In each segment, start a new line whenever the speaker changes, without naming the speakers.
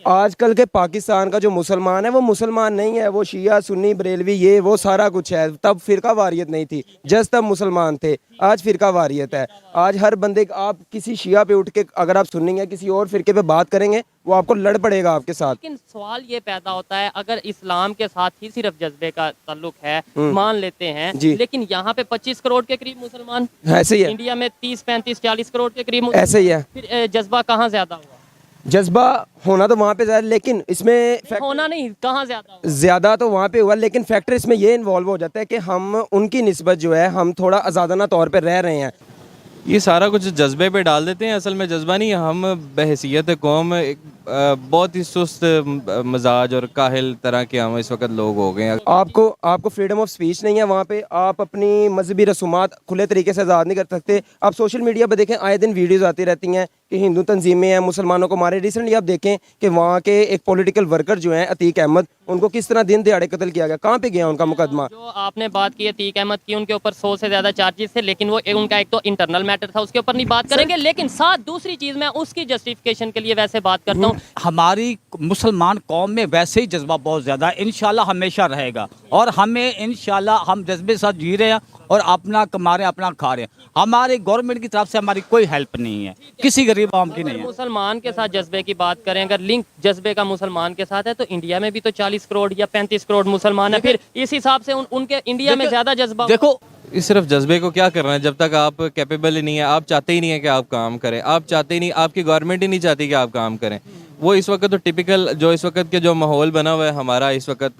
आजकल के पाकिस्तान का जो मुसलमान है वो मुसलमान नहीं है, वो शिया सुन्नी बरेलवी ये वो सारा कुछ है। तब फिरका वारियत नहीं थी, जस्ट तब मुसलमान थे, आज फिरका वारियत है। आज हर बंदे आप किसी शिया पे उठ के अगर आप सुन्नी या किसी और फिरके पे बात करेंगे वो आपको लड़ पड़ेगा आपके साथ।
लेकिन सवाल ये पैदा होता है, अगर इस्लाम के साथ ही सिर्फ जज्बे का ताल्लुक है, मान लेते हैं, लेकिन यहाँ पे 25 करोड़ के करीब मुसलमान,
ऐसे ही है।
इंडिया में 30 35 40 करोड़ के करीब
ऐसे ही है।
फिर जज्बा कहाँ ज्यादा हुआ?
जज्बा होना तो वहाँ पे ज्यादा, लेकिन इसमें
होना नहीं, कहाँ ज्यादा हुआ?
ज्यादा तो वहाँ पे हुआ, लेकिन फैक्टर इसमें ये इन्वॉल्व हो जाता है कि हम उनकी निस्बत जो है हम थोड़ा आज़ादाना तौर पे रह रहे हैं।
ये सारा कुछ जज्बे पे डाल देते हैं, असल में जज्बा नहीं। हम बहैसियत कौम एक बहुत ही सुस्त मजाज और काहिल तरह के हम इस वक्त लोग हो गए हैं।
आपको फ्रीडम ऑफ स्पीच नहीं है वहाँ पे, आप अपनी मजहबी रसूमात खुले तरीके से आज़ाद नहीं कर सकते। आप सोशल मीडिया पर देखें, आए दिन वीडियोज़ आती रहती हैं कि हिंदू तंजीमें हैं मुसलमानों को मारे। रिसेंटली आप देखें कि वहाँ के एक पॉलिटिकल वर्कर जो हैं अतीक अहमद, उनको किस तरह दिन दिहाड़े कत्ल किया गया। कहाँ पे गया उनका मुकदमा?
जो आपने बात की अतीक अहमद की, उनके ऊपर 100 से ज्यादा चार्जेस थे, लेकिन वो उनका एक तो इंटरनल मैटर था, उसके ऊपर नहीं बात करेंगे। लेकिन साथ दूसरी चीज मैं उसकी जस्टिफिकेशन के लिए वैसे बात करता हूँ,
हमारी मुसलमान कौम में वैसे ही जज्बा बहुत ज़्यादा है, इंशाल्लाह हमेशा रहेगा। और हमें इंशाल्लाह हम जज्बे के साथ जी रहे हैं और अपना कमा रहे हैं, अपना खा रहे हैं। हमारे गवर्नमेंट की तरफ से हमारी कोई हेल्प नहीं है, किसी गरीब आवाम की नहीं है।
मुसलमान के साथ जज्बे की बात करें, अगर लिंक जज्बे का मुसलमान के साथ है, तो इंडिया में भी तो 40 करोड़ या 35 करोड़ मुसलमान है। फिर इस हिसाब से उनके इंडिया में ज्यादा जज्बा।
देखो,
इस सिर्फ जज्बे को क्या करना है जब तक आप कैपेबल ही नहीं है, आप चाहते ही नहीं है कि आप काम करें, आप चाहते ही नहीं, आपकी गवर्नमेंट ही नहीं चाहती कि आप काम करें। वो इस वक्त तो टिपिकल जो इस वक्त के जो माहौल बना हुआ है हमारा इस वक्त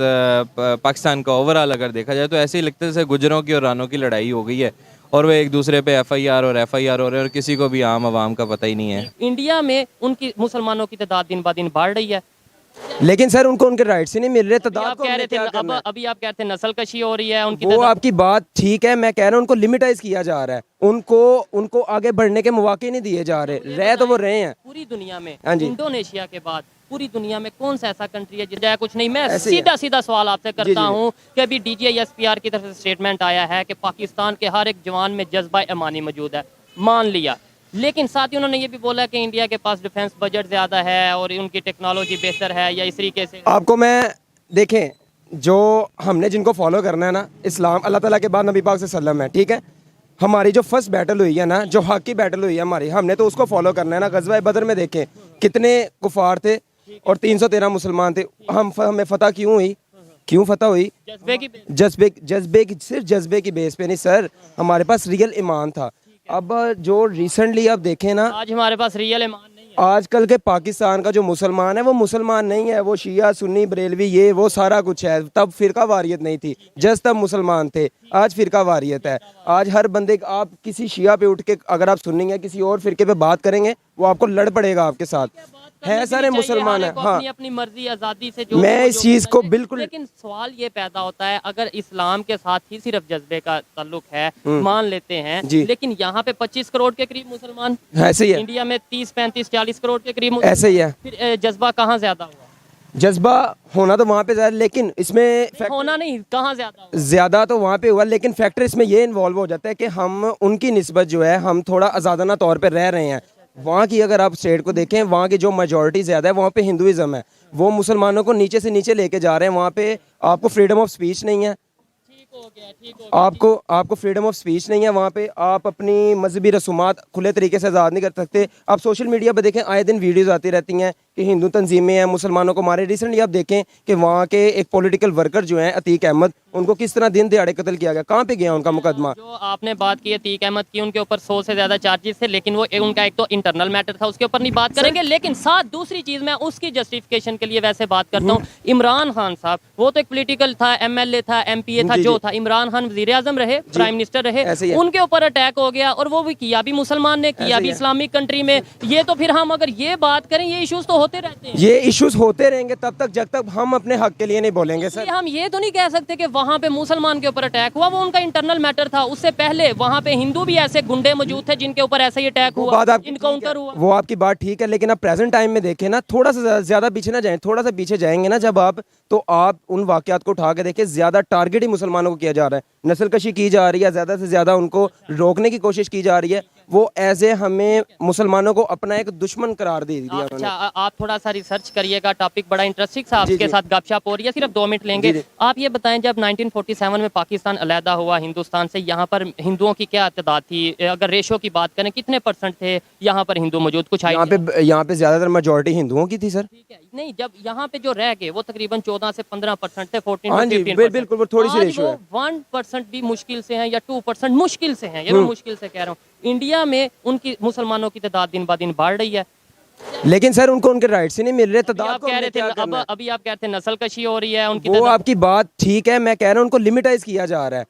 पाकिस्तान का ओवरऑल अगर देखा जाए तो ऐसे ही लगता है जैसे गुजरों की और रानों की लड़ाई हो गई है और वो एक दूसरे पे FIR और FIR हो रहे हैं और किसी को भी आम आवाम का पता ही नहीं है।
इंडिया में उनकी मुसलमानों की तादाद दिन ब दिन बढ़ रही है,
लेकिन सर उनको उनके राइट्स ही नहीं मिल रहे।
अभी आप कह रहे थे अभी आप कह रहे थे नस्ल कशी हो रही है उनकी।
वो आपकी बात ठीक है, मैं कह रहा हूँ उनको लिमिटाइज किया जा रहा है, उनको आगे बढ़ने के मौके नहीं दिए जा रहे। रह तो वो रहे हैं
पूरी दुनिया में।
हाँ जी।
इंडोनेशिया के बाद पूरी दुनिया में कौन सा ऐसा कंट्री है जिसका कुछ नहीं? मैं सीधा सवाल आपसे करता हूँ कि अभी DGI-SPR की तरफ से स्टेटमेंट आया है कि पाकिस्तान के हर एक जवान में जज्बा ईमानी मौजूद है, मान लिया, लेकिन साथ ही उन्होंने ये भी बोला कि इंडिया के पास डिफेंस बजट ज़्यादा है और उनकी टेक्नोलॉजी बेहतर है, या इस तरीके से।
आपको मैं देखें, जो हमने जिनको फॉलो करना है ना, इस्लाम अल्लाह ताला के बाद नबी पाक सल्लल्लाहु अलैहि वसल्लम है, ठीक है। हमारी जो फर्स्ट बैटल हुई है ना, जो हक की बैटल हुई है हमारी, हमने तो उसको फॉलो करना है ना। गज़वा बदर में देखें कितने कुफार थे और 313 मुसलमान थे। हमें फतह क्यों हुई? क्यों फतह हुई? सिर्फ जज्बे की बेस पे नहीं सर, हमारे पास रियल ईमान था। अब जो रिसेंटली आप देखें ना,
आज हमारे पास रियल ईमान नहीं है।
आजकल के पाकिस्तान का जो मुसलमान है वो मुसलमान नहीं है, वो शिया सुन्नी बरेलवी ये वो सारा कुछ है। तब फिरका वारियत नहीं थी, जस्ट तब मुसलमान थे, आज फिरका वारियत है। आज हर बंदे आप किसी शिया पे उठ के अगर आप सुन्नी या किसी और फिरके पे बात करेंगे वो आपको लड़ पड़ेगा आपके साथ। है सारे मुसलमान है, हाँ,
अपनी मर्जी आज़ादी से
मैं इस चीज़ को बिल्कुल।
लेकिन सवाल ये पैदा होता है, अगर इस्लाम के साथ ही सिर्फ जज्बे का ताल्लुक है, मान लेते हैं, लेकिन यहाँ पे 25 करोड़ के करीब मुसलमान,
ऐसे ही है।
इंडिया में 30 35 40 करोड़ के करीब
ऐसे ही है।
फिर जज्बा कहाँ ज्यादा हुआ?
जज्बा होना तो वहाँ पे ज्यादा, लेकिन इसमें
होना नहीं, कहाँ ज्यादा हुआ?
ज्यादा तो वहाँ पे हुआ, लेकिन फैक्टर इसमें ये इन्वॉल्व हो जाता है कि हम उनकी निस्बत जो है हम थोड़ा आज़ादाना तौर पे रह रहे हैं। वहाँ की अगर आप स्टेट को देखें, वहाँ की जो मेजॉरिटी ज़्यादा है वहाँ पे हिंदुइज्म है, वो मुसलमानों को नीचे से नीचे लेके जा रहे हैं। वहाँ पे आपको फ्रीडम ऑफ स्पीच नहीं है, आपको फ्रीडम ऑफ स्पीच नहीं है वहाँ पे, आप अपनी मजहबी रसूमात खुले तरीके से आज़ाद नहीं कर सकते। आप सोशल मीडिया पर देखें, आए दिन वीडियोज़ आती रहती हैं कि हिंदू तंजीमें हैं मुसलमानों को मारे। रिसेंटली आप देखें कि वहाँ के एक पॉलिटिकल वर्कर जो हैं अतीक अहमद, उनको किस तरह दिन दिहाड़े कत्ल किया गया। कहाँ पे गया उनका मुकदमा?
जो आपने बात की अतीक अहमद की, उनके ऊपर 100 से ज्यादा चार्जेस थे, लेकिन वो उनका एक तो इंटरनल मैटर था, उसके ऊपर नहीं बात करेंगे। लेकिन साथ दूसरी चीज मैं उसकी जस्टिफिकेशन के लिए वैसे बात करता हूँ, इमरान खान साहब, वो तो एक पोलिटिकल था, MLA था, MPA था, जो था। इमरान खान वजीर आजम रहे, प्राइम मिनिस्टर रहे, उनके ऊपर अटैक हो गया और वो भी किया भी मुसलमान ने, किया भी इस्लामिक कंट्री में। ये तो फिर हम अगर ये बात करें, ये इश्यूज तो होते रहते हैं,
ये इश्यूज होते रहेंगे तब तक जब तक हम अपने हक के लिए नहीं बोलेंगे सर।
हम ये तो नहीं कह सकते कि वहाँ पे मुसलमान के ऊपर अटैक हुआ, वो उनका इंटरनल मैटर था। उससे पहले वहाँ पे हिंदू भी ऐसे गुंडे मौजूद थे जिनके ऊपर ऐसा ही अटैक हुआ, इनकाउंटर हुआ।
वो आपकी बात ठीक है, लेकिन अब प्रेजेंट टाइम में देखें ना, थोड़ा सा ज्यादा पीछे ना जाएं, थोड़ा सा पीछे जाएंगे ना जब आप, तो आप उन वाकयात को उठा के देखें, ज्यादा टारगेट ही मुसलमानों को किया जा रहा है, नस्ल कशी की जा रही है, ज्यादा से ज्यादा उनको रोकने की कोशिश की जा रही है। वो एज ए हमें मुसलमानों को अपना एक दुश्मन करार दे दिया
अच्छा,
उन्होंने।
आप थोड़ा सा रिसर्च करिएगा, टॉपिक बड़ा इंटरेस्टिंग था, आपके
जी।
साथ गपशप हो रही है, सिर्फ 2 मिनट लेंगे।
जी।
आप ये बताएं, जब 1947 में पाकिस्तान अलहदा हुआ हिंदुस्तान से, यहाँ पर हिंदुओं की क्या तादाद थी? अगर रेशो की बात करें, कितने % थे यहाँ पर हिंदू मौजूद? कुछ
यहाँ पे ज्यादातर मेजोरिटी हिंदुओं की थी सर।
ठीक है, नहीं, जब यहाँ पे जो रह गए वो तकरीबन 14 से 15% थे, 14
हाँ
to
जी,
15%।
बिल्कुल, वो थोड़ी सी
आज
रेशो
वो
है।
1% भी मुश्किल से हैं, या 2% मुश्किल से हैं, ये मैं मुश्किल से कह रहा हूँ। इंडिया में उनकी मुसलमानों की तादाद दिन ब दिन बढ़ रही है।
लेकिन सर उनको उनके राइट्स ही नहीं मिल रहे,
अभी
तादाद
आप
को
कह
हमने
रहे थे,
क्या
अब
करना है?
अभी आप कह रहे थे नस्ल कशी हो रही है उनकी
वो
तादाद।
आपकी बात ठीक है, मैं कह रहा हूँ उनको लिमिटाइज किया जा रहा है,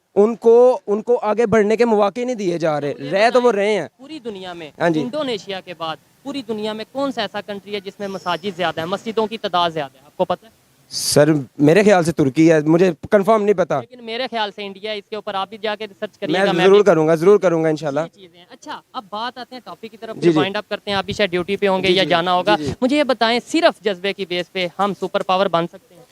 उनको आगे बढ़ने के मौके नहीं दिए जा रहे, रह तो वो रहे हैं।
पूरी दुनिया में,
हाँ जी।
इंडोनेशिया के बाद पूरी दुनिया में कौन सा ऐसा कंट्री है जिसमें मसाजिद ज्यादा है, मस्जिदों की तादाद ज्यादा है? आपको पता है?
सर मेरे ख्याल से तुर्की है, मुझे कंफर्म नहीं पता।
लेकिन मेरे ख्याल से इंडिया है। इसके ऊपर आप भी जाके रिसर्च
मैं
करिएगा।
जरूर करूंगा इंशाल्लाह।
ये चीजें हैं। अच्छा, अब बात आते हैं टॉपिक की तरफ,
जी, जी।
वाइंड अप करते हैं। आप भी शायद ड्यूटी पे होंगे
जी,
या
जी,
जाना होगा।
जी, जी।
मुझे ये बताएं, सिर्फ जज्बे की बेस पे हम सुपर पावर बन सकते हैं?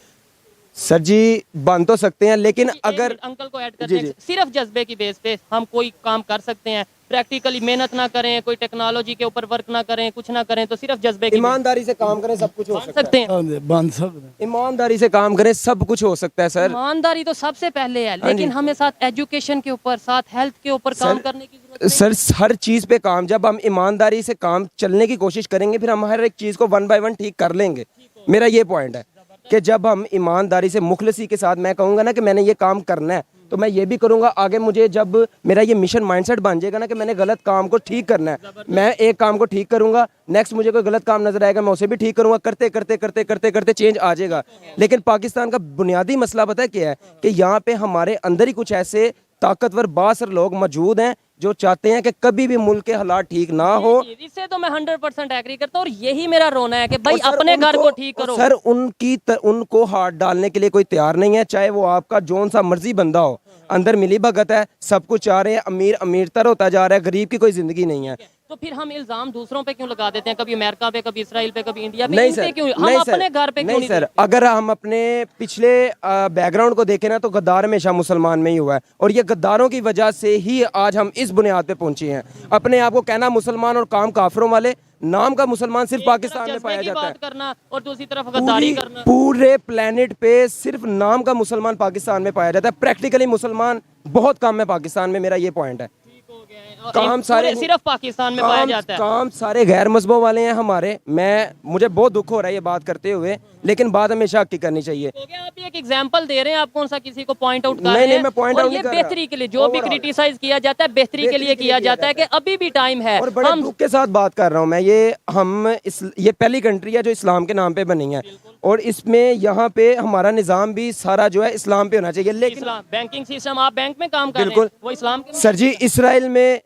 सर जी बन तो सकते हैं, लेकिन
एक
अगर
मिनट अंकल को ऐड
जी,
करते हैं।
जी।
सिर्फ जज्बे की बेस पे हम कोई काम कर सकते हैं? प्रैक्टिकली मेहनत ना करें, कोई टेक्नोलॉजी के ऊपर वर्क ना करें, कुछ ना करें, तो सिर्फ जज्बे की
ईमानदारी से काम करें सब कुछ हो
बन
सकता है।
सकते हैं?
बन सकते
ईमानदारी से काम करें सब कुछ हो सकता है सर।
ईमानदारी तो सबसे पहले है, लेकिन हमें साथ एजुकेशन के ऊपर, साथ हेल्थ के ऊपर काम करने की जरूरत है।
सर हर चीज पे काम, जब हम ईमानदारी से काम चलने की कोशिश करेंगे, फिर हम हर एक चीज को 1 by 1 ठीक कर लेंगे। मेरा ये पॉइंट है कि जब हम ईमानदारी से मुखलसी के साथ मैं कहूँगा ना कि मैंने ये काम करना है, तो मैं ये भी करूँगा। आगे मुझे जब मेरा ये मिशन माइंडसेट बन जाएगा ना कि मैंने गलत काम को ठीक करना है, मैं एक काम को ठीक करूँगा, नेक्स्ट मुझे कोई गलत काम नजर आएगा, मैं उसे भी ठीक करूँगा। करते करते करते करते करते चेंज आ जाएगा। लेकिन पाकिस्तान का बुनियादी मसला पता है क्या है? कि यहाँ पे हमारे अंदर ही कुछ ऐसे ताकतवर बासर लोग मौजूद हैं जो चाहते हैं कि कभी भी मुल्क के हालात ठीक ना हो।
इससे तो मैं 100% एग्री करता हूँ, और यही मेरा रोना है कि भाई
और सर
अपने घर
उनको-
को ठीक
और
करो।
सर उनको हाथ डालने के लिए कोई तैयार नहीं है, चाहे वो आपका जोन सा मर्जी बंदा हो। अंदर मिली भगत है, सब कुछ चाह रहे हैं, अमीर अमीरतर होता जा रहा है, गरीब की कोई जिंदगी नहीं है।
तो फिर हम इल्जाम दूसरों पे क्यों लगा देते हैं? कभी अमेरिका पे, कभी इसराइल पे, कभी इंडिया पे,
नहीं
इन पे
सर,
क्यों? हम
नहीं
अपने
सर,
घर पे क्यों
नहीं सर, अगर हम अपने पिछले बैकग्राउंड को देखें ना, तो गद्दार हमेशा मुसलमान में ही हुआ है, और ये गद्दारों की वजह से ही आज हम इस बुनियाद पे पहुंचे हैं। अपने आप को कहना मुसलमान और काम काफिरों वाले, नाम का मुसलमान सिर्फ पाकिस्तान में पाया जाता है।
बात करना और दूसरी तरफ गद्दारी करना।
पूरे प्लेनेट पे सिर्फ नाम का मुसलमान पाकिस्तान में पाया जाता है, प्रैक्टिकली मुसलमान बहुत कम है पाकिस्तान में। मेरा ये पॉइंट है। काम सारे
सिर्फ पाकिस्तान में पाया जाता है।
काम सारे गैर मजहबों वाले हैं हमारे। मुझे बहुत दुख हो रहा है ये बात करते हुए, लेकिन बात हमेशा हक की करनी चाहिए।
हो गया, आप एक एग्जांपल दे रहे हैं, आप कौन सा किसी को पॉइंट आउट कर
नहीं,
रहे
नहीं,
हैं?
मैं point
और
out
ये
नहीं कर रहा।
बेहतरी के लिए जो भी
Overall।
क्रिटिसाइज किया जाता है, बेहतरी के लिए किया जाता है कि अभी भी टाइम है।
और बड़े
हम
दुख के साथ बात कर रहा हूँ मैं, ये पहली कंट्री है जो इस्लाम के नाम पे बनी है, और इसमें यहाँ पे हमारा निज़ाम भी सारा जो है इस्लाम पे होना चाहिए। लेकिन
इस्लाम बैंकिंग सिस्टम, आप बैंक में काम कर रहे हैं,
बिल्कुल।
वो इस्लाम के
सर जी इसराइल में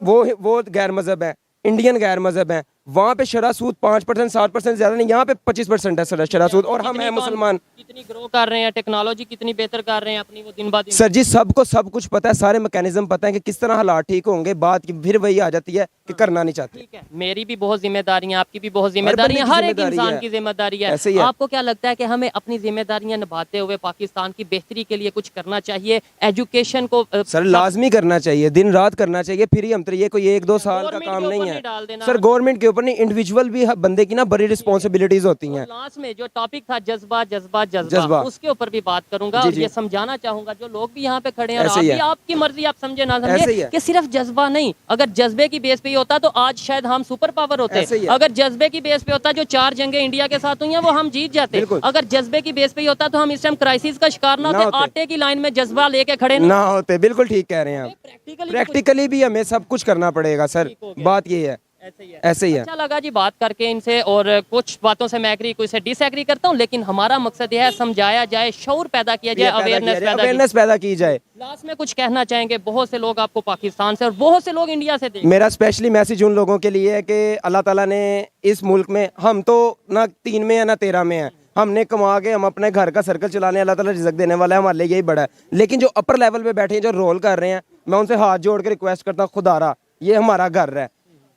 वो गैर मजहब है, इंडियन गैर मजहब है, वहाँ पे शरह सूद 5% 7% ज्यादा नहीं, यहाँ पे 25% है शरह सूद, और हम हैं मुसलमान।
कितनी ग्रो कर रहे हैं, टेक्नोलॉजी कितनी बेहतर कर रहे हैं अपनी, वो दिन ब दिन।
सर जी सबको सब कुछ पता है, सारे मैकेनिज्म पता है कि किस तरह हालात ठीक होंगे। बात की फिर वही आ जाती है कि करना नहीं चाहते।
ठीक है, मेरी भी बहुत जिम्मेदारियां, आपकी भी बहुत जिम्मेदारियां,
बंदे की
हर एक
जिम्मेदारी
इंसान
है।
की जिम्मेदारी है।
ऐसे ही है।
आपको क्या लगता है कि हमें अपनी जिम्मेदारियां निभाते हुए पाकिस्तान की बेहतरी के लिए कुछ करना चाहिए? एजुकेशन को
सर लाजमी करना चाहिए, दिन रात करना चाहिए, फिर ही हम तो ये कोई 1-2 साल का
गवर्नमेंट
काम
के
नहीं
ऊपर
है
नहीं डाल देना।
सर। गवर्नमेंट के ऊपर नहीं, इंडिविजुअल भी बंदे की ना बड़ी रिस्पॉन्सिबिलिटीज होती हैं।
लास्ट में जो टॉपिक था जज्बा जज्बा
जज्बा।
जज्बा, उसके ऊपर भी बात करूंगा।
जी,
और
जी।
ये समझाना चाहूंगा जो लोग भी यहाँ पे खड़े हैं, और
ऐसे
आप
ही
भी,
है।
आपकी मर्जी, आप समझे ना
ऐसे ही
समझे,
है।
कि सिर्फ जज्बा नहीं, अगर जज्बे की बेस पे ही होता तो आज शायद हम सुपर पावर होते।
ऐसे ही है।
अगर जज्बे की बेस पे होता, जो 4 जंगें इंडिया के साथ हुई हैं वो हम जीत जाते।
बिल्कुल।
अगर जज्बे की बेस पे ही होता तो हम इस टाइम क्राइसिस का शिकार ना होते। आटे की लाइन में जज्बा लेके खड़े
ना होते। बिल्कुल ठीक कह रहे हैं आप। प्रैक्टिकली भी हमें सब कुछ करना पड़ेगा सर, बात ये है। ऐसे ही है।
अच्छा लगा जी बात करके इनसे, और कुछ बातों से मैं एग्री, कुछ से डिसएग्री करता हूँ, लेकिन हमारा मकसद यह है समझाया जाए, शऊर पैदा किया जाए,
अवेयरनेस पैदा की जाए।
लास्ट में कुछ कहना चाहेंगे? बहुत से लोग आपको पाकिस्तान से और बहुत से लोग इंडिया से देख।
मेरा स्पेशली मैसेज उन लोगों के लिए है कि अल्लाह ताला ने इस मुल्क में, हम तो ना 3 में है ना 13 में है, हमने कमा के हम अपने घर का सर्कल चलाने, अल्लाह ताला रिज़्क़ देने वाला है, हमारे लिए यही बड़ा है। लेकिन जो अपर लेवल पे बैठे हैं, जो रोल कर रहे हैं, मैं उनसे हाथ जोड़ के रिक्वेस्ट करता हूँ, खुदारा ये हमारा घर है,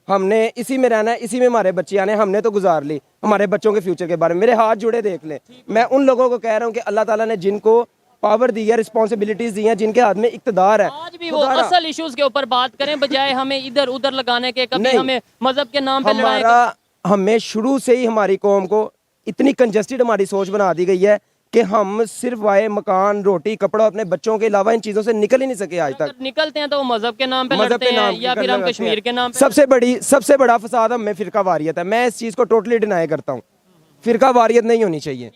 हमने इसी में रहना है, इसी में हमारे बच्चे आने, हमने तो गुजार ली, हमारे बच्चों के फ्यूचर के बारे में मेरे हाथ जुड़े देख लें। मैं उन लोगों को कह रहा हूँ कि अल्लाह ताला ने जिनको पावर दी है, रिस्पॉन्सिबिलिटीज दी हैं, जिनके हाथ में इकतदार है।
आज भी वो असल इश्यूज के ऊपर बात करें बजाय हमें इधर उधर लगाने के, कभी हमें मजहब के नाम पे लड़ाई।
हमें शुरू से ही हमारी कौम को इतनी कंजस्टेड हमारी सोच बना दी गई है कि हम सिर्फ आए मकान, रोटी, कपड़ा, अपने बच्चों के अलावा इन चीज़ों से निकल ही नहीं सके आज तक।
निकलते हैं तो वो मजहब के नाम पे लड़ते हैं या फिर हम कश्मीर के नाम पे।
सबसे बड़ा फसाद हमें फिरका वारियत है। मैं इस चीज़ को टोटली डिनाई करता हूँ। फिरका वारियत नहीं होनी चाहिए।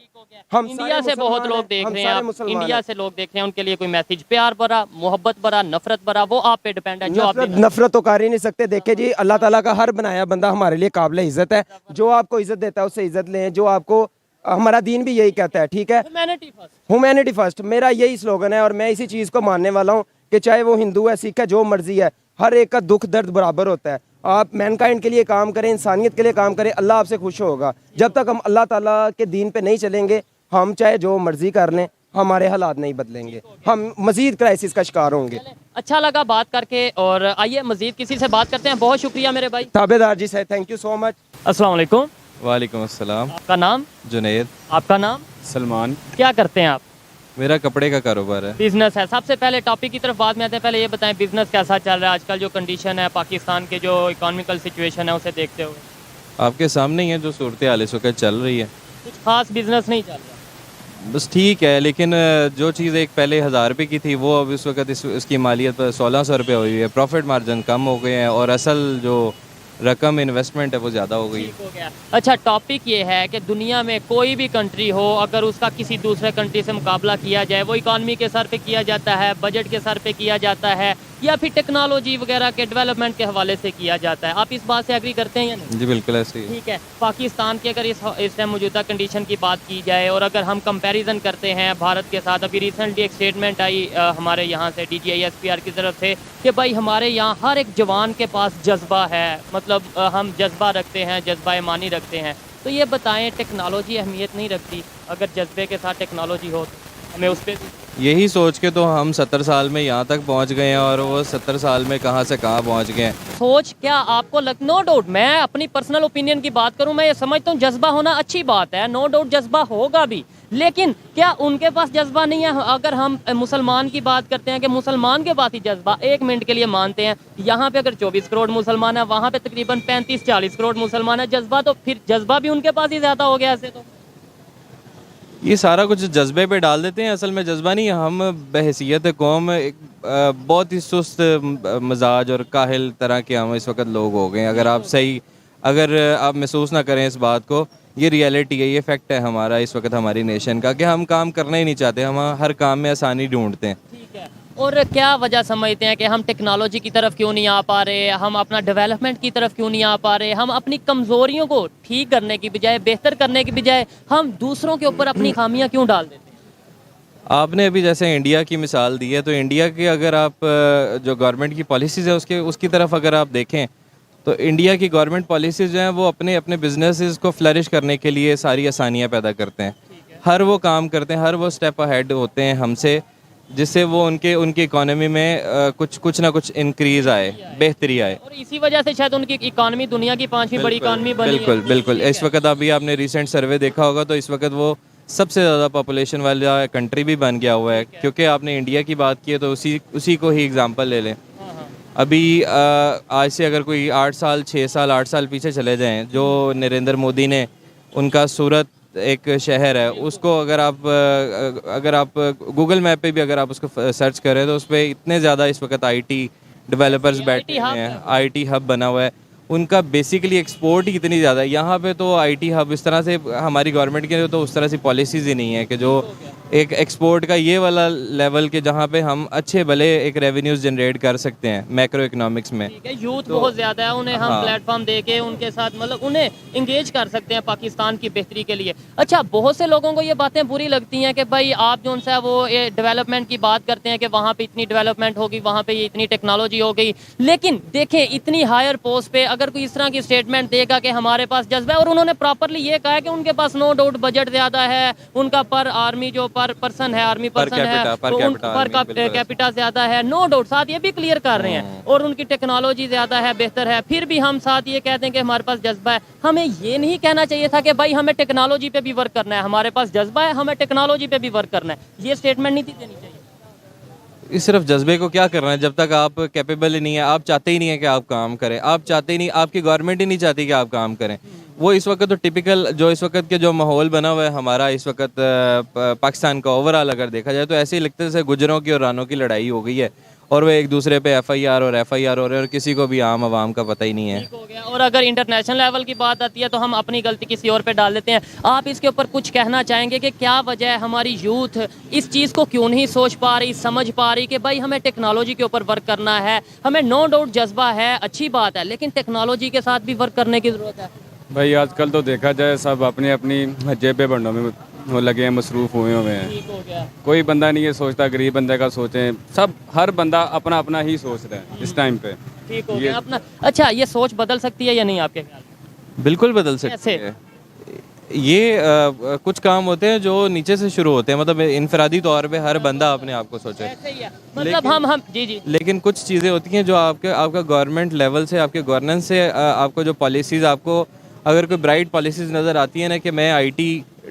हम
इंडिया से बहुत लोग देख रहे हैं, इंडिया से लोग देख रहे हैं, उनके लिए कोई मैसेज, प्यार भरा, मोहब्बत भरा, नफरत भरा, वो आप पे डिपेंड है। जो आप
नफरत तो कर ही नहीं सकते। देखे जी, अल्लाह ताला का हर बनाया बंदा हमारे लिए काबिल इज्जत है। जो आपको इज्जत देता है उससे इज्जत लें। जो आपको, हमारा दीन भी यही कहता है, ठीक है, ह्यूमैनिटी फर्स्ट, मेरा यही स्लोगन है और मैं इसी चीज़ को मानने वाला हूँ कि चाहे वो हिंदू है, सिख है, जो मर्जी है, हर एक का दुख दर्द बराबर होता है। आप मैनकाइंड के लिए काम करें, इंसानियत के लिए काम करें, अल्लाह आपसे खुश होगा। जब तक हम अल्लाह ताला के दीन पे नहीं चलेंगे, हम चाहे जो मर्जी कर लें, हमारे हालात नहीं बदलेंगे, हम मजीद क्राइसिस का शिकार होंगे।
अच्छा लगा बात करके, और आइए मजीद किसी से बात करते हैं। बहुत शुक्रिया मेरे भाई।
ताबेदार जी से थैंक यू सो मच।
अस्सलाम वालेकुम।
वालेकुम अस्सलाम।
आपका नाम?
जुनैद।
आपका नाम?
सलमान।
क्या करते हैं आप?
मेरा कपड़े का कारोबार है।
बिजनेस है। सबसे पहले टॉपिक की तरफ बाद में आते हैं। पहले ये बताएं बिजनेस कैसा चल रहा है आजकल, जो कंडीशन है पाकिस्तान के, जो इकोनॉमिकल सिचुएशन है उसे देखते हुए।
आपके सामने ही है जो सूरत हाल इस वक्त चल रही है।
कुछ खास बिजनेस नहीं चल रहा?
बस ठीक है, लेकिन जो चीज़ एक पहले 1000 रुपये की थी वो अब इस वक्त इसकी मालियत 1600 रुपये हुई है। प्रॉफिट मार्जिन कम हो गए हैं और असल जो रकम इन्वेस्टमेंट है वो ज़्यादा हो गई है।
अच्छा, टॉपिक ये है कि दुनिया में कोई भी कंट्री हो, अगर उसका किसी दूसरे कंट्री से मुकाबला किया जाए, वो इकॉनमी के सर पे किया जाता है, बजट के सर पे किया जाता है, या फिर टेक्नोलॉजी वगैरह के डेवलपमेंट के हवाले से किया जाता है। आप इस बात से एग्री करते हैं या नहीं?
जी बिल्कुल ऐसे ही।
ठीक है। पाकिस्तान की अगर इस टाइम मौजूदा कंडीशन की बात की जाए और अगर हम कंपैरिजन करते हैं भारत के साथ, अभी रिसेंटली एक स्टेटमेंट आई हमारे यहाँ से DGISPR की तरफ से कि भाई हमारे यहाँ हर एक जवान के पास जज्बा है, मतलब हम जज्बा रखते हैं, जज्बा ईमानी रखते हैं। तो ये बताएं, टेक्नोलॉजी अहमियत नहीं रखती? अगर जज्बे के साथ टेक्नोलॉजी हो तो हमें उस पर
यही सोच के तो हम 70 साल में यहाँ तक पहुँच गए हैं और वो 70 साल में कहाँ से कहाँ पहुँच गए हैं।
सोच क्या आपको नो डाउट, मैं अपनी पर्सनल ओपिनियन की बात करूं, मैं ये समझता हूं जज्बा होना अच्छी बात है, नो डाउट जज्बा होगा भी, लेकिन क्या उनके पास जज्बा नहीं है? अगर हम मुसलमान की बात करते हैं कि मुसलमान के पास ही जज्बा, 1 मिनट के लिए मानते हैं यहाँ पे अगर 24 करोड़ मुसलमान है, वहाँ पे तकरीबन 35-40 करोड़ मुसलमान है, जज्बा तो फिर जज्बा भी उनके पास ही ज़्यादा हो गया ऐसे तो।
ये सारा कुछ जज्बे पे डाल देते हैं, असल में जज्बा नहीं। हम बहैसियत कौम एक बहुत ही सुस्त मजाज और काहिल तरह के हम इस वक्त लोग हो गए हैं। अगर आप महसूस ना करें इस बात को, ये रियलिटी है, ये फैक्ट है हमारा इस वक्त हमारी नेशन का, कि हम काम करना ही नहीं चाहते, हम हर काम में आसानी ढूंढते हैं।
ठीक है। और क्या वजह समझते हैं कि हम टेक्नोलॉजी की तरफ क्यों नहीं आ पा रहे, हम अपना डेवलपमेंट की तरफ क्यों नहीं आ पा रहे? हम अपनी कमज़ोरियों को ठीक करने की बजाय, बेहतर करने की बजाय, हम दूसरों के ऊपर अपनी खामियां क्यों डाल देते हैं?
आपने अभी जैसे इंडिया की मिसाल दी है, तो इंडिया की अगर आप जो गवर्नमेंट की पॉलिसीज़ है उसकी तरफ अगर आप देखें, तो इंडिया की गवर्नमेंट पॉलिसीज़ जो हैं वो अपने बिजनेसेस को फ्लरिश करने के लिए सारी आसानियाँ पैदा करते हैं। हर वो काम करते हैं, हर वो स्टेप अहेड होते हैं हमसे, जिससे वो उनकी इकोनॉमी में कुछ ना कुछ इंक्रीज आए, बेहतरी आए,
और इसी वजह से शायद उनकी इकोनॉमी दुनिया की 5वीं बड़ी इकोनॉमी बनी है।
बिल्कुल। इस वक्त अभी आपने रिसेंट सर्वे देखा होगा, तो इस वक्त वो सबसे ज़्यादा पॉपुलेशन वाला कंट्री भी बन गया हुआ है। क्योंकि आपने इंडिया की बात की है तो उसी को ही एग्जांपल ले लें। अभी आज से अगर कोई 8 साल 6 साल 8 साल पीछे चले जाएं, जो नरेंद्र मोदी ने, उनका सूरत एक शहर है, उसको अगर आप गूगल मैप पे भी अगर आप उसको सर्च करें तो उस पर इतने ज़्यादा इस वक्त IT डेवलपर्स बैठे हैं, IT हब बना हुआ है। उनका बेसिकली एक्सपोर्ट ही इतनी ज़्यादा है। यहाँ पे तो IT हब इस तरह से हमारी गवर्नमेंट के लिए तो उस तरह से पॉलिसीज़ ही नहीं है कि जो एक एक्सपोर्ट का ये वाला लेवल के जहाँ पे हम अच्छे भले एक रेवेन्यूज जनरेट कर सकते हैं मैक्रो इकोनॉमिक्स में।
यूथ बहुत ज़्यादा है, उन्हें हम प्लेटफॉर्म दे के उनके साथ मतलब उन्हें इंगेज कर सकते हैं पाकिस्तान की बेहतरी के लिए। अच्छा, बहुत से लोगों को ये बातें बुरी लगती हैं कि भाई आप जो है वो ये डेवलपमेंट की बात करते हैं कि वहाँ पे इतनी डेवलपमेंट होगी, वहाँ पे ये इतनी टेक्नोलॉजी हो गई, लेकिन देखें इतनी हायर पोस्ट पे अगर कोई इस तरह की स्टेटमेंट देगा कि हमारे पास जज्बा है, और उन्होंने प्रॉपरली ये कहा है कि उनके पास नो डाउट बजट ज़्यादा है, उनका पर आर्मी जो पर पर्सन है, आर्मी पर्सन है,
capita, per capita
पर
army, बिल्कुल।
कैपिटा ज्यादा है, नो डाउट, साथ ये भी क्लियर कर रहे हैं, और उनकी टेक्नोलॉजी ज्यादा है, बेहतर है, फिर भी हम साथ ये कहते हैं कि हमारे पास जज्बा है। हमें ये नहीं कहना चाहिए था कि भाई हमें टेक्नोलॉजी पे भी वर्क करना है, हमारे पास जज्बा है, हमें टेक्नोलॉजी पे भी वर्क करना है, ये स्टेटमेंट नहीं देनी चाहिए।
इस सिर्फ जज्बे को क्या करना है जब तक आप कैपेबल ही नहीं है, आप चाहते ही नहीं है कि आप काम करें, आप चाहते ही नहीं, आपकी गवर्नमेंट ही नहीं चाहती कि आप काम करें। वो इस वक्त तो टिपिकल जो इस वक्त के जो माहौल बना हुआ है हमारा इस वक्त पाकिस्तान का ओवरऑल अगर देखा जाए तो ऐसे ही लगता है जैसे गुजरों की और रानों की लड़ाई हो गई है और वो एक दूसरे पे FIR और FIR हो रहे हैं और किसी को भी आम आवाम का पता ही नहीं है।
ठीक हो गया। और अगर इंटरनेशनल लेवल की बात आती है तो हम अपनी गलती किसी और पे डाल देते हैं। आप इसके ऊपर कुछ कहना चाहेंगे कि क्या वजह है हमारी यूथ इस चीज़ को क्यों नहीं सोच पा रही, समझ पा रही कि भाई हमें टेक्नोलॉजी के ऊपर वर्क करना है, हमें नो डाउट जज्बा है, अच्छी बात है, लेकिन टेक्नोलॉजी के साथ भी वर्क करने की ज़रूरत है।
भाई आजकल तो देखा जाए सब अपनी अपनी जेबे बंडों में वो लगे हैं, मसरूफ़ हुए हैं।
ठीक हो गया।
कोई बंदा नहीं ये सोचता गरीब बंदे का सोचें, सब हर बंदा अपना अपना ही सोच रहा है इस टाइम पे।
ठीक हो गया अपना। अच्छा, ये सोच बदल सकती है या नहीं आपके ख्याल में?
बिल्कुल बदल सकती
कैसे?
है। ये कुछ काम होते हैं जो नीचे से शुरू होते हैं, मतलब इनफरादी तौर पे हर बंदा अपने आप को सोचे।
ऐसे ही है। मतलब हम जी जी
लेकिन कुछ चीज़ें होती हैं जो आपका गवर्नमेंट लेवल से, आपके गवर्नेंस से, आपको जो पॉलिसीज़, आपको अगर कोई ब्राइट पॉलिसीज़ नज़र आती है ना कि मैं IT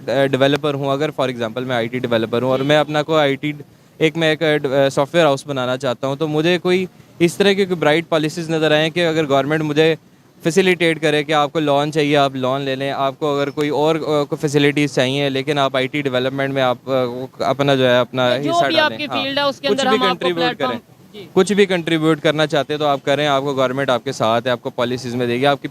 डेवलपर हूँ, अगर फॉर एग्जांपल मैं IT डेवलपर हूँ और मैं अपना को मैं एक सॉफ्टवेयर हाउस बनाना चाहता हूँ, तो मुझे कोई इस तरह की कोई ब्राइट पॉलिसीज़ नज़र आएँ कि अगर गवर्नमेंट मुझे फैसिलिटेट करे कि आपको लोन चाहिए आप लोन ले लें, आपको अगर कोई और कोई फैसिलिटीज़ चाहिए लेकिन आप IT डेवलपमेंट में आप अपना जो है अपना
जो
हिस्सा
भी
डालें।
आपकी
हाँ,
फील्ड है उसके
कुछ
अंदर
भी
हम आपको
कंट्रीब्यूट करें,
प्लेटफॉर्म जी
कुछ भी कंट्रीब्यूट करना चाहते हैं तो आप करें, आपको गवर्नमेंट आपके साथ है, आपको पॉलिसीज़ में देगी, आपकी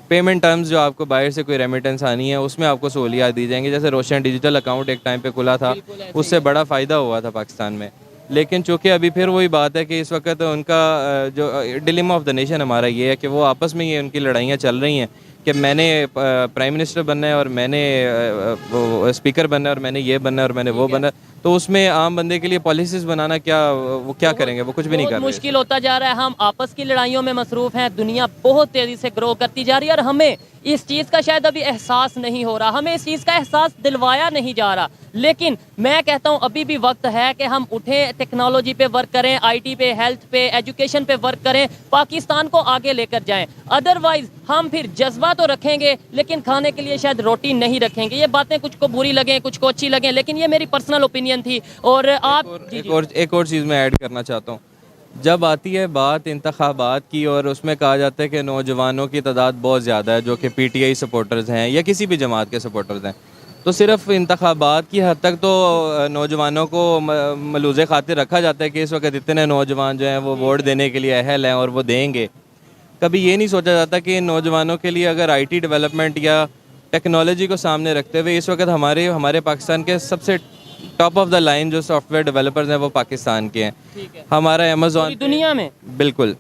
पेमेंट टर्म्स जो आपको बाहर से कोई रेमिटेंस आनी है उसमें आपको सहूलियात दी जाएंगी। जैसे रोशन डिजिटल अकाउंट एक टाइम पे खुला था, उससे बड़ा फ़ायदा हुआ था पाकिस्तान में, लेकिन चूँकि अभी फिर वही बात है कि इस वक्त उनका जो डिलेमा ऑफ द नेशन हमारा ये है कि वो आपस में ये उनकी लड़ाइयाँ चल रही हैं कि मैंने प्राइम मिनिस्टर बनना है और मैंने स्पीकर बनना है और मैंने ये बनना है और मैंने वो बनना है, तो उसमें आम बंदे के लिए पॉलिसीज़ बनाना वो क्या करेंगे, वो कुछ भी नहीं
बहुत
कर रहे।
मुश्किल होता जा रहा है। हम आपस की लड़ाइयों में मसरूफ हैं, दुनिया बहुत तेजी से ग्रो करती जा रही है और हमें इस चीज़ का शायद अभी एहसास नहीं हो रहा, हमें इस चीज़ का एहसास दिलवाया नहीं जा रहा। लेकिन मैं कहता हूँ अभी भी वक्त है कि हम उठें, टेक्नोलॉजी पे वर्क करें, IT पे, हेल्थ पे, एजुकेशन पे वर्क करें, पाकिस्तान को आगे लेकर जाएं। अदरवाइज हम फिर जज्बा तो रखेंगे लेकिन खाने के लिए शायद रोटी नहीं रखेंगे। ये बातें कुछ को बुरी लगें, कुछ को अच्छी लगें, लेकिन ये मेरी पर्सनल ओपिनियन थी। और आप
एक और चीज़ मैं ऐड करना चाहता हूँ। जब आती है बात इंतखाबात की और उसमें कहा जाता है कि नौजवानों की तादाद बहुत ज़्यादा है जो कि PTI सपोर्टर्स हैं या किसी भी जमात के सपोर्टर्स हैं, तो सिर्फ इंतखाबात की हद तक तो नौजवानों को मलूज़े खातिर रखा जाता है कि इस वक्त इतने नौजवान जो हैं वो वोट देने के लिए अहल हैं और वो देंगे। कभी ये नहीं सोचा जाता कि इन नौजवानों के लिए अगर IT डेवलपमेंट या टेक्नोलॉजी को सामने रखते हुए इस वक्त हमारे पाकिस्तान के सबसे टॉप ऑफ द लाइन जो सॉफ्टवेयर डेवलपर्स हैं वो पाकिस्तान के हैं। हमारा अमेज़ॉन
दुनिया में
बिल्कुल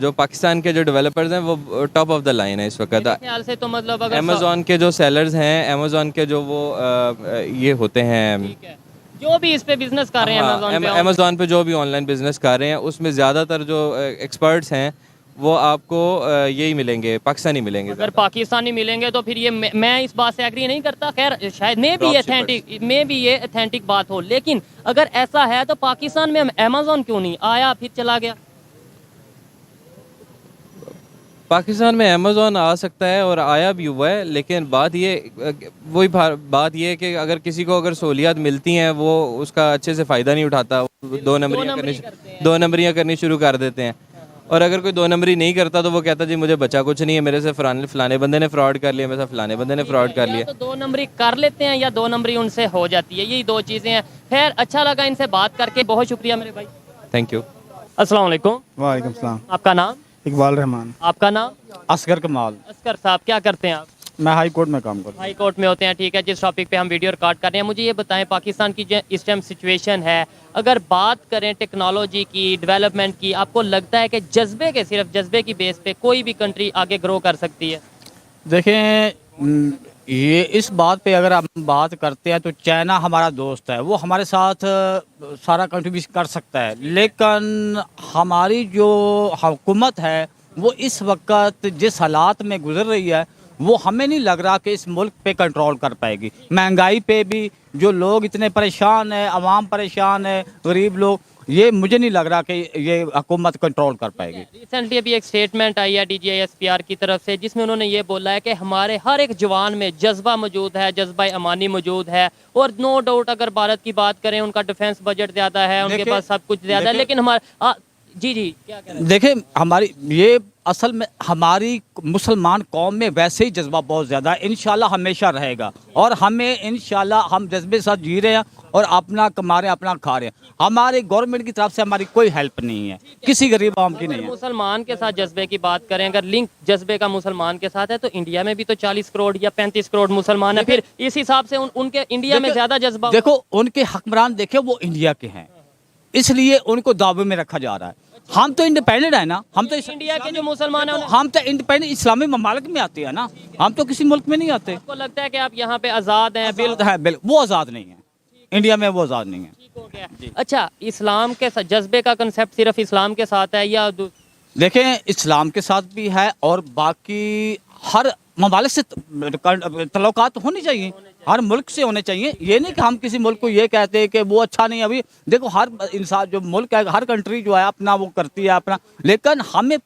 जो पाकिस्तान के जो डेवलपर्स हैं वो टॉप ऑफ द लाइन है इस वक्त।
ख्याल से तो मतलब अगर
अमेज़ॉन के जो सेलर्स हैं, अमेज़ॉन के जो वो ये होते हैं,
जो भी इस पे बिजनेस कर रहे हैं
अमेज़ॉन पे जो भी ऑनलाइन बिजनेस कर रहे हैं, उसमें ज़्यादातर जो एक्सपर्ट्स हैं वो आपको यही मिलेंगे, पाकिस्तानी मिलेंगे।
अगर पाकिस्तानी मिलेंगे तो फिर ये मैं इस बात से एग्री नहीं करता। खैर शायद में भी ये ऑथेंटिक बात हो, लेकिन अगर ऐसा है तो पाकिस्तान में अमेज़ॉन क्यों नहीं आया, फिर चला गया?
पाकिस्तान में अमेज़ॉन आ सकता है और आया भी हुआ है, लेकिन बात ये है कि अगर किसी को अगर सहूलियात मिलती हैं वो उसका अच्छे से फ़ायदा नहीं उठाता, दो नंबरियाँ करनी शुरू कर देते हैं। और अगर कोई 2 नंबरी नहीं करता तो वो कहता जी मुझे बचा कुछ नहीं है, मेरे से फलाने बंदे ने फ्रॉड कर लिया, मेरे से फलाने बंदे ने फ्रॉड कर लिया।
तो 2 नंबरी कर लेते हैं या 2 नंबरी उनसे हो जाती है, यही 2 चीज़ें हैं। खैर अच्छा लगा इनसे बात करके, बहुत शुक्रिया मेरे भाई।
Thank you.
अस्सलाम वालेकुम।
वालेकुम सलाम।
आपका नाम?
इकबाल रहमान।
आपका नाम?
असगर कमाल।
असगर साहब, क्या करते हैं आप?
मैं हाई कोर्ट में काम करता हूँ।
हाई कोर्ट में होते हैं, ठीक है। जिस टॉपिक पे हम वीडियो रिकॉर्ड कर रहे हैं, मुझे ये बताएं पाकिस्तान की जो इस टाइम सिचुएशन है, अगर बात करें टेक्नोलॉजी की, डेवलपमेंट की, आपको लगता है कि सिर्फ जज्बे की बेस पे कोई भी कंट्री आगे ग्रो कर सकती है?
देखें, ये इस बात पे अगर हम बात करते हैं तो चाइना हमारा दोस्त है, वो हमारे साथ सारा कंट्रीब्यूशन कर सकता है, लेकिन हमारी जो हुकूमत है वो इस वक्त जिस हालात में गुजर रही है वो हमें नहीं लग रहा कि इस मुल्क पे कंट्रोल कर पाएगी। महंगाई पे भी जो लोग इतने परेशान हैं, आवाम परेशान है, गरीब लोग, ये मुझे नहीं लग रहा कि ये हुकूमत कंट्रोल कर पाएगी।
रिसेंटली अभी एक स्टेटमेंट आई है DGISPR की तरफ से, जिसमें उन्होंने ये बोला है कि हमारे हर एक जवान में जज्बा मौजूद है, जज्बा अमानी मौजूद है, और नो डाउट अगर भारत की बात करें उनका डिफेंस बजट ज़्यादा है, उनके पास सब कुछ ज़्यादा है, लेकिन हमारा जी क्या कह रहे हैं?
देखिए हमारी ये असल में हमारी मुसलमान कौम में वैसे ही जज्बा बहुत ज़्यादा है, इंशाल्लाह हमेशा रहेगा। और हमें इंशाल्लाह हम जज्बे के साथ जी रहे हैं और अपना कमा रहे हैं, अपना खा रहे हैं। हमारे गवर्नमेंट की तरफ से हमारी कोई हेल्प नहीं है, किसी गरीब आवाम की नहीं है।
मुसलमान के साथ जज्बे की बात करें, अगर लिंक जज्बे का मुसलमान के साथ है, तो इंडिया में भी तो 40 करोड़ या 35 करोड़ मुसलमान है, फिर इस हिसाब से उनके इंडिया में ज़्यादा जज्बा।
देखो उनके हुक्मरान देखे वो इंडिया के हैं, इसलिए उनको दावे में रखा जा रहा है। हम तो इंडिपेंडेंट है ना, हम तो
इंडिया के जो मुसलमान हैं
हम तो इंडिपेंडेंट इस्लामी ममालिक में आते हैं ना, हम तो किसी मुल्क में नहीं आते।
आपको लगता है कि आप यहाँ पे आज़ाद हैं?
बिल वो आज़ाद नहीं है, इंडिया में वो आज़ाद नहीं है।
ठीक हो गया। अच्छा, इस्लाम के साथ जज्बे का कंसेप्ट सिर्फ इस्लाम के साथ है या
देखें इस्लाम के साथ भी है और बाकी हर ममालिक से तल्लुकात होनी चाहिए, हर मुल्क से होने चाहिए। ये नहीं कि हम किसी मुल्क को ये कहते हैं कि वो अच्छा नहीं। अभी देखो हर इंसान जो मुल्क है, हर कंट्री जो है अपना वो करती है अपना, लेकिन हमें